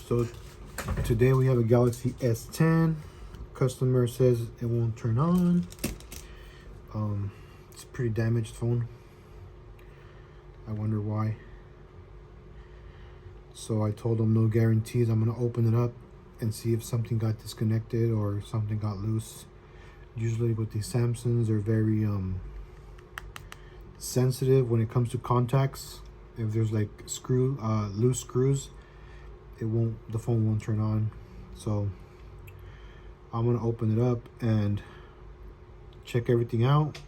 So today we have a Galaxy S10. Customer says it won't turn on. It's a pretty damaged phone. I wonder why. So I told them no guarantees. I'm gonna open it up and see if something got disconnected or something got loose. Usually with these Samsungs, they're very sensitive when it comes to contacts. If there's like loose screws, the phone won't turn on. So I'm gonna open it up and check everything out.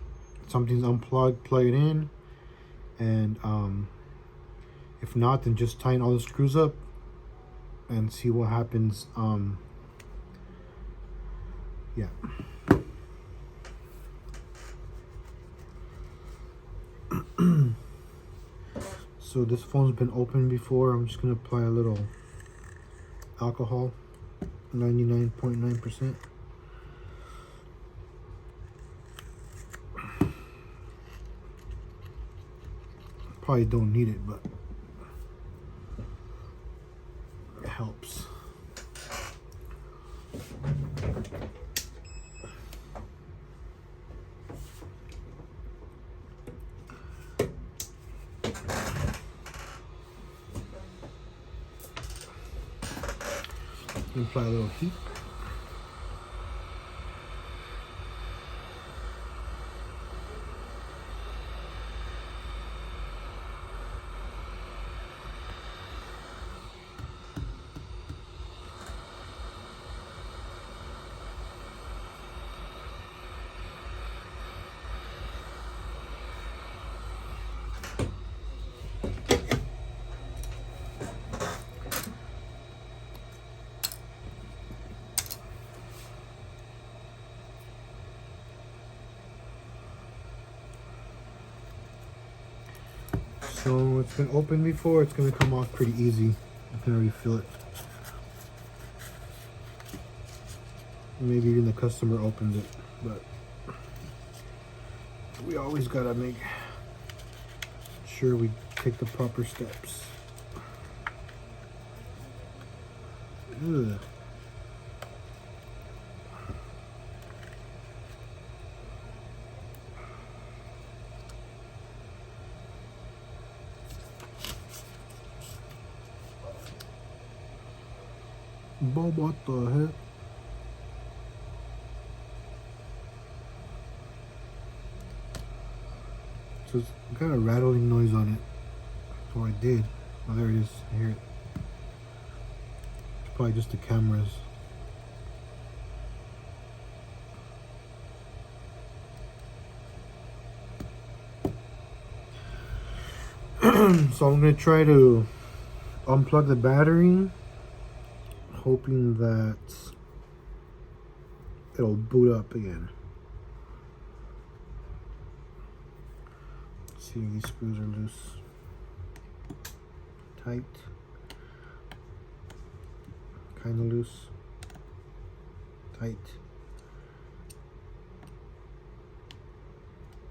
If something's unplugged, plug it in, and if not, then just tighten all the screws up and see what happens. Yeah. So this phone's been opened before. I'm just gonna apply a little alcohol, 99.9%. Probably don't need it, but it helps. Apply a little heat. So it's been opened before. It's gonna come off pretty easy. I can already feel it. Maybe even the customer opened it, but we always gotta make sure we take the proper steps. Ugh. Bob, what the heck? So it's got a rattling noise on it. So I did. Oh, there it is. I hear it. It's probably just the cameras. So I'm gonna try to unplug the battery, hoping that it'll boot up again. See if these screws are loose. Tight. Kind of loose. Tight.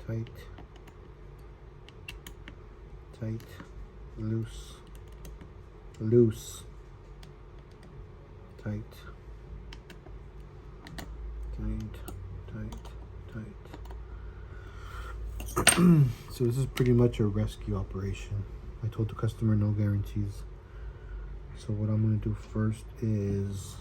Tight. Tight. Loose. Loose. Tight. Tight. Tight. Tight. So this is pretty much a rescue operation. I told the customer no guarantees. So what I'm going to do first is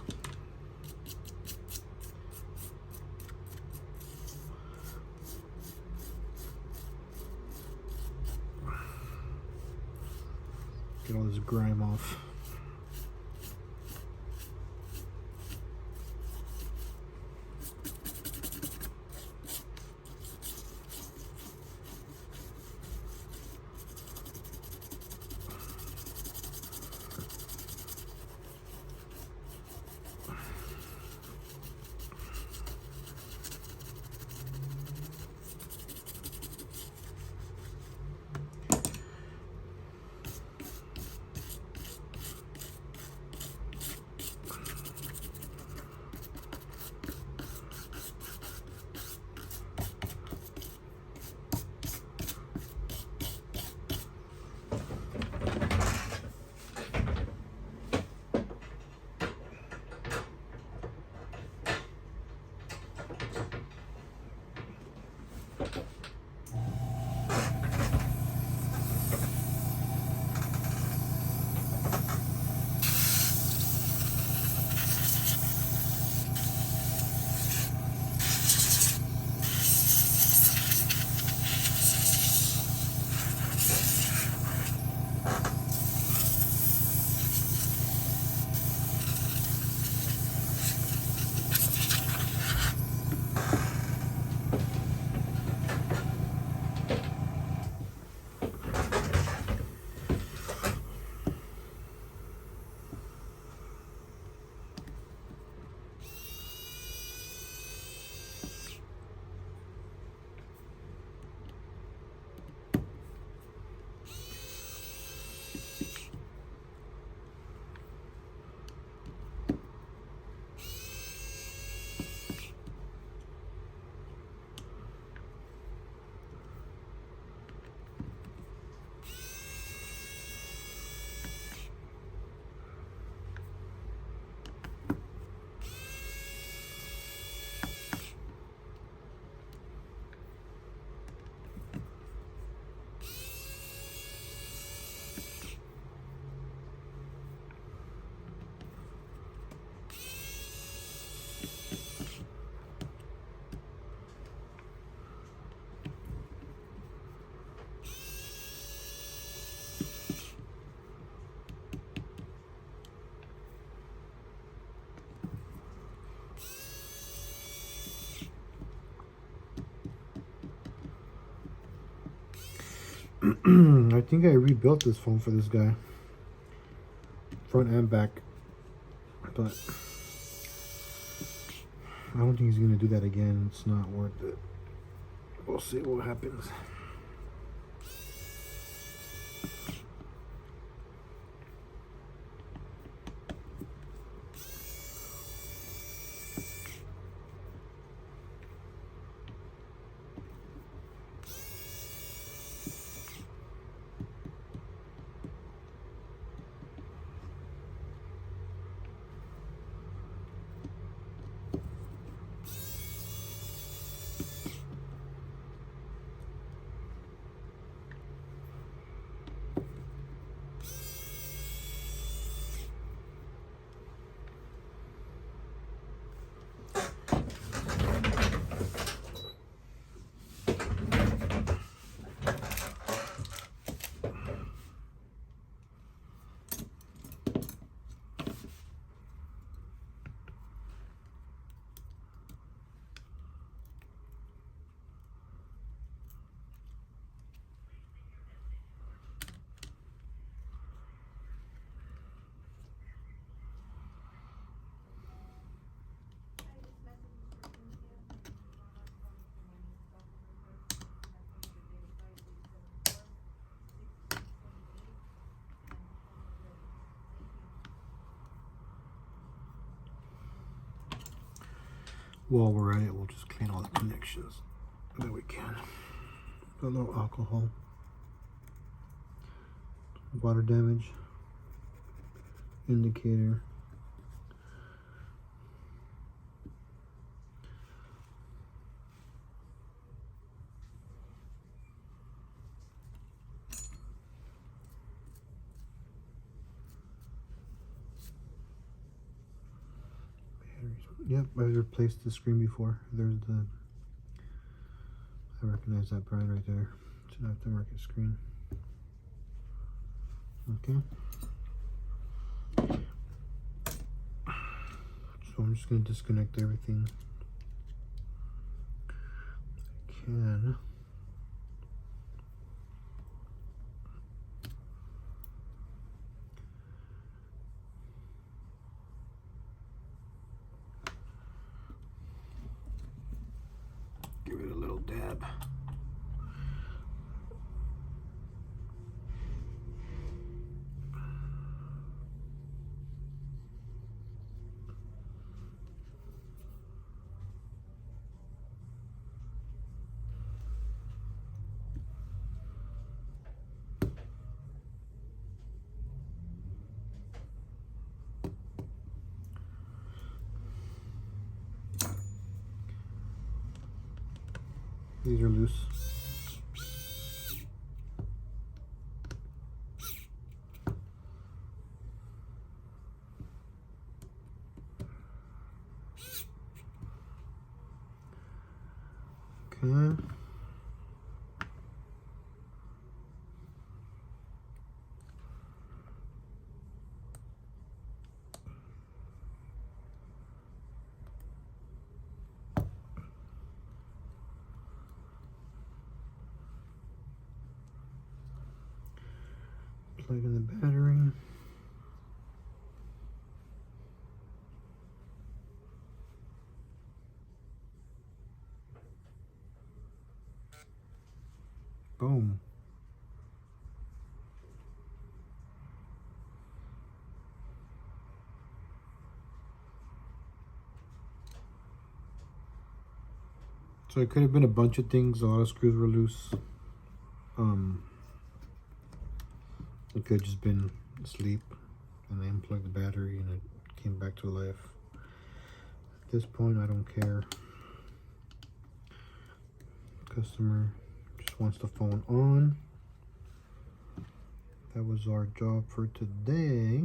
get all this grime off. I think I rebuilt this phone for this guy, front and back, but I don't think he's gonna do that again. It's not worth it. We'll see what happens. While we're at it, we'll just clean all the connections that we can. A little alcohol, water damage indicator, yep, I replaced the screen before. There's the, I recognize that brand right there. It's an aftermarket screen. Okay. So I'm just going to disconnect everything I can. Give it a little dab. These are loose. Okay. Plug in the battery. Boom. So it could have been a bunch of things. A lot of screws were loose. It could have just been asleep and I unplugged the battery and it came back to life. At this point, I don't care. Customer just wants the phone on. That was our job for today.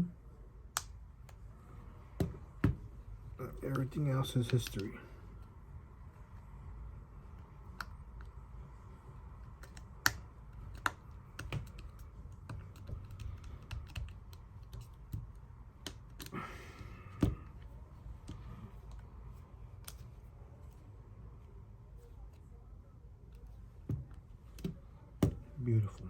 Everything else is history. Beautiful.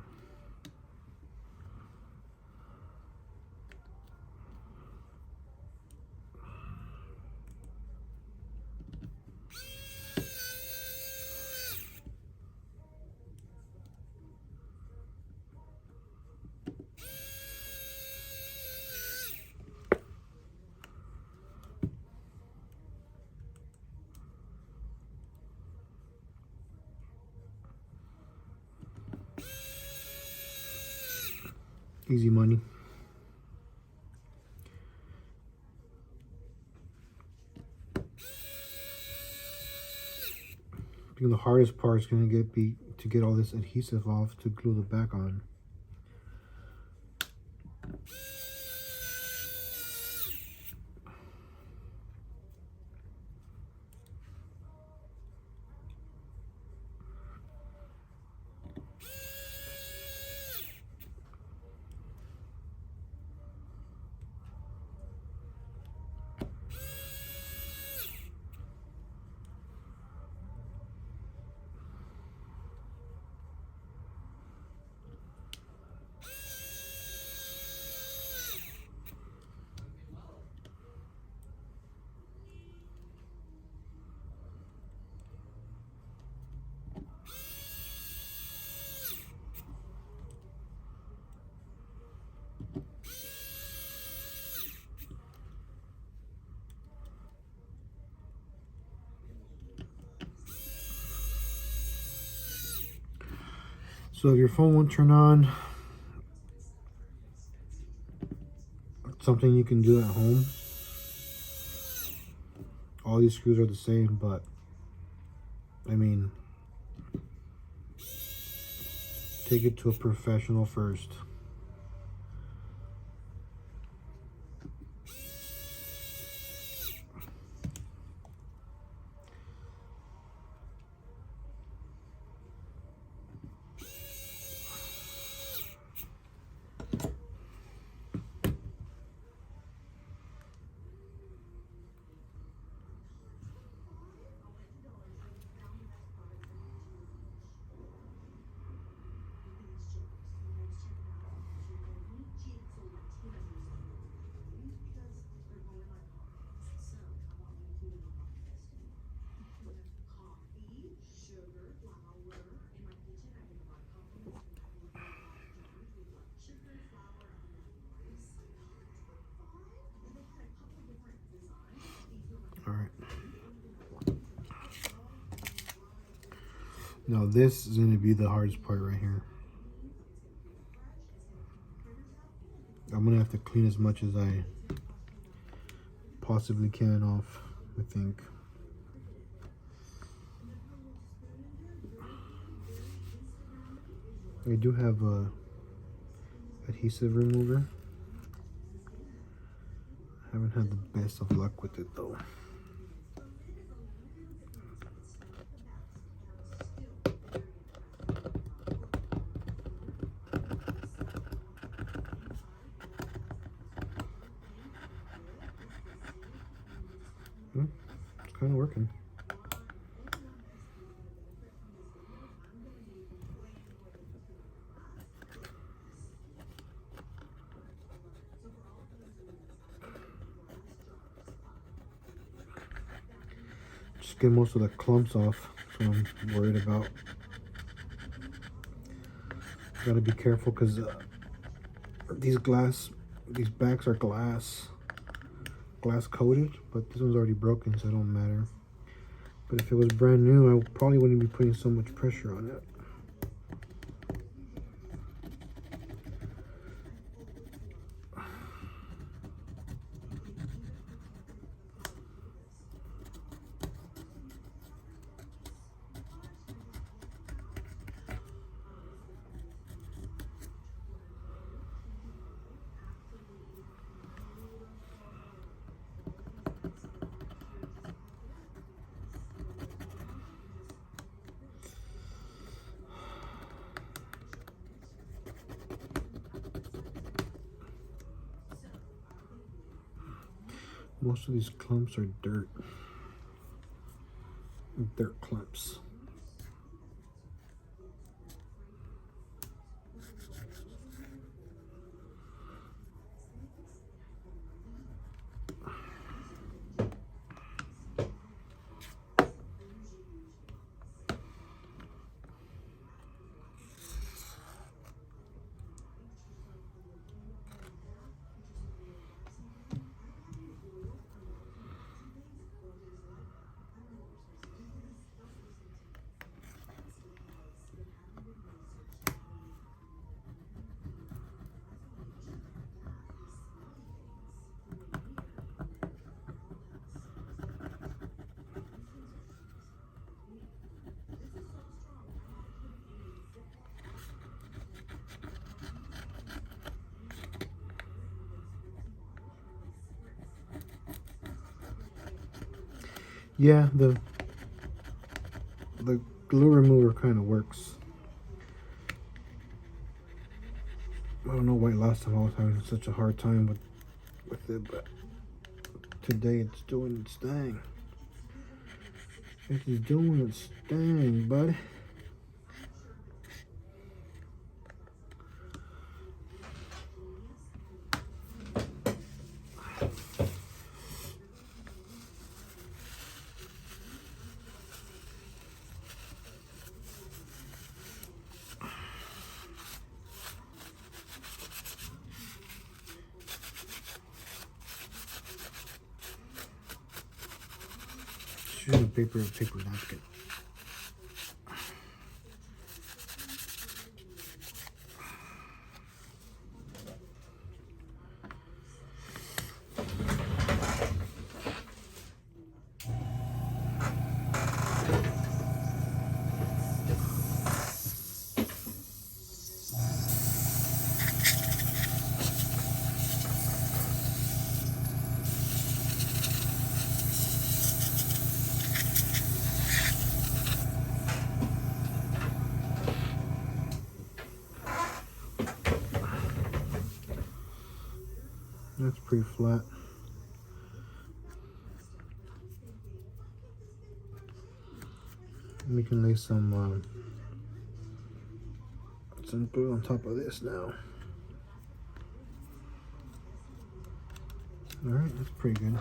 Easy money. I think the hardest part is going to be to get all this adhesive off to glue the back on. So if your phone won't turn on, something you can do at home. All these screws are the same, but I mean, take it to a professional first. All right. Now this is going to be the hardest part right here. I'm going to have to clean as much as I possibly can off, I think. I do have a adhesive remover. Haven't had the best of luck with it though. It's kind of working. Just get most of the clumps off. That's what I'm worried about. Gotta be careful because these backs are glass coated, but this one's already broken, so it don't matter. But if it was brand new, I probably wouldn't be putting so much pressure on it. Most of these clumps are dirt clumps. Yeah, the glue remover kind of works. I don't know why last time I was having such a hard time with it, but today it's doing its thing. It is doing its thing, buddy. Should a paper napkin. That's pretty flat. We can lay some glue on top of this now. All right, that's pretty good.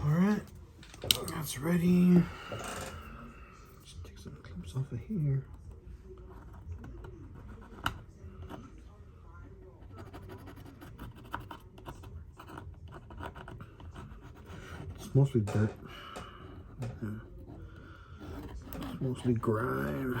Alright, that's ready. Just take some clips off of here. It's mostly dirt. It's mostly grime.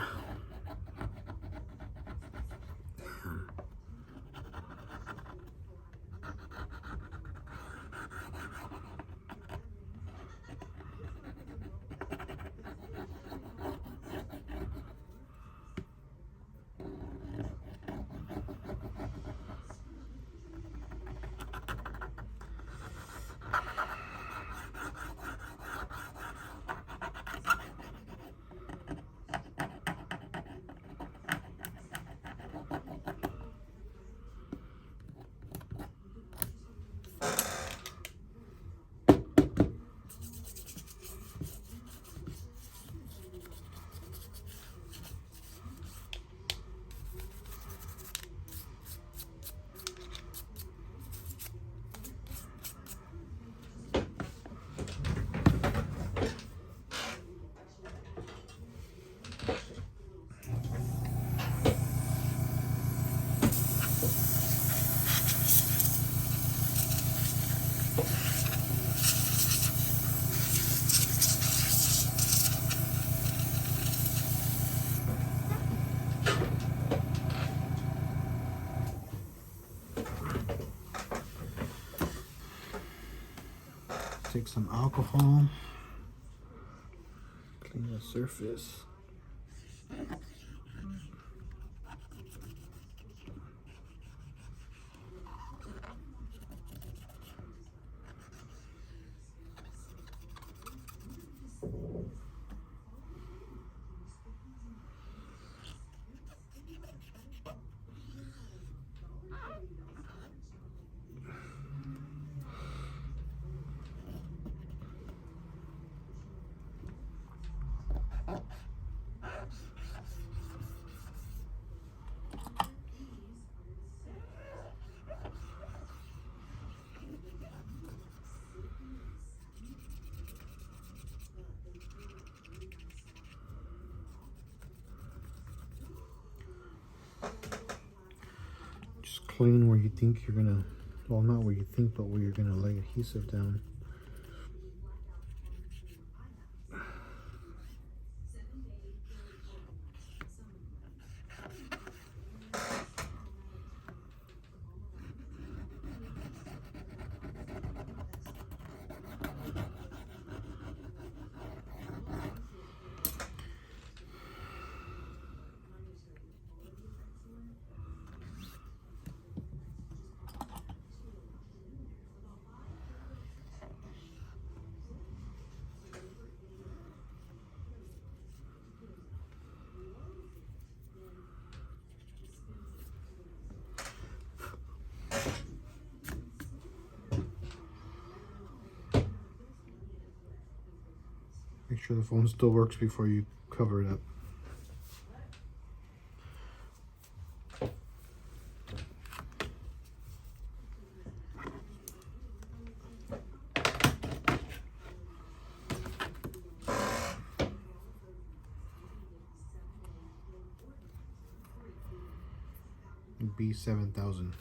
Take some alcohol, clean the surface. plane where you think you're gonna, well, not where you think, but where you're gonna lay adhesive down. Make sure the phone still works before you cover it up. B7000.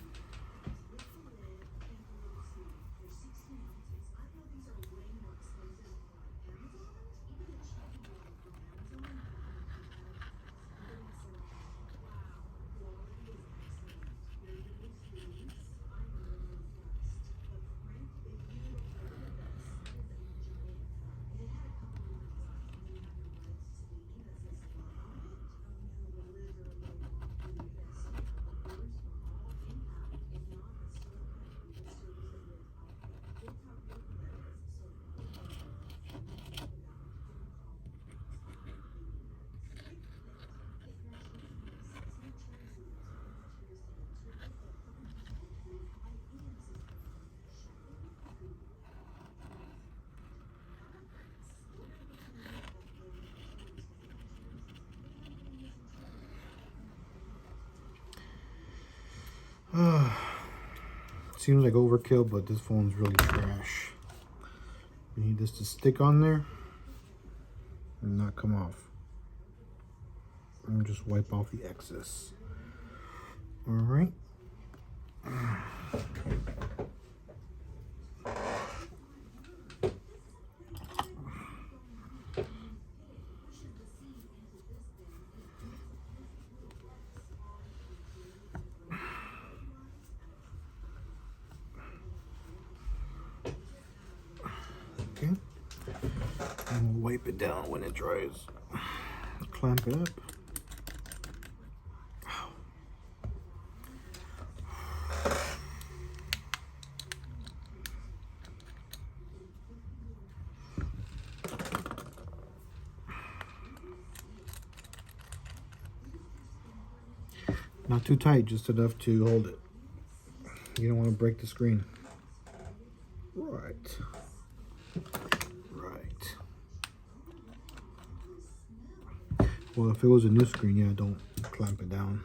Seems like overkill, but this phone's really trash. You need this to stick on there and not come off. And just wipe off the excess. All right. Okay. And we'll wipe it down when it dries. Clamp it up. Not too tight, just enough to hold it. You don't want to break the screen. Right. Right. Well, if it was a new screen, yeah, don't clamp it down.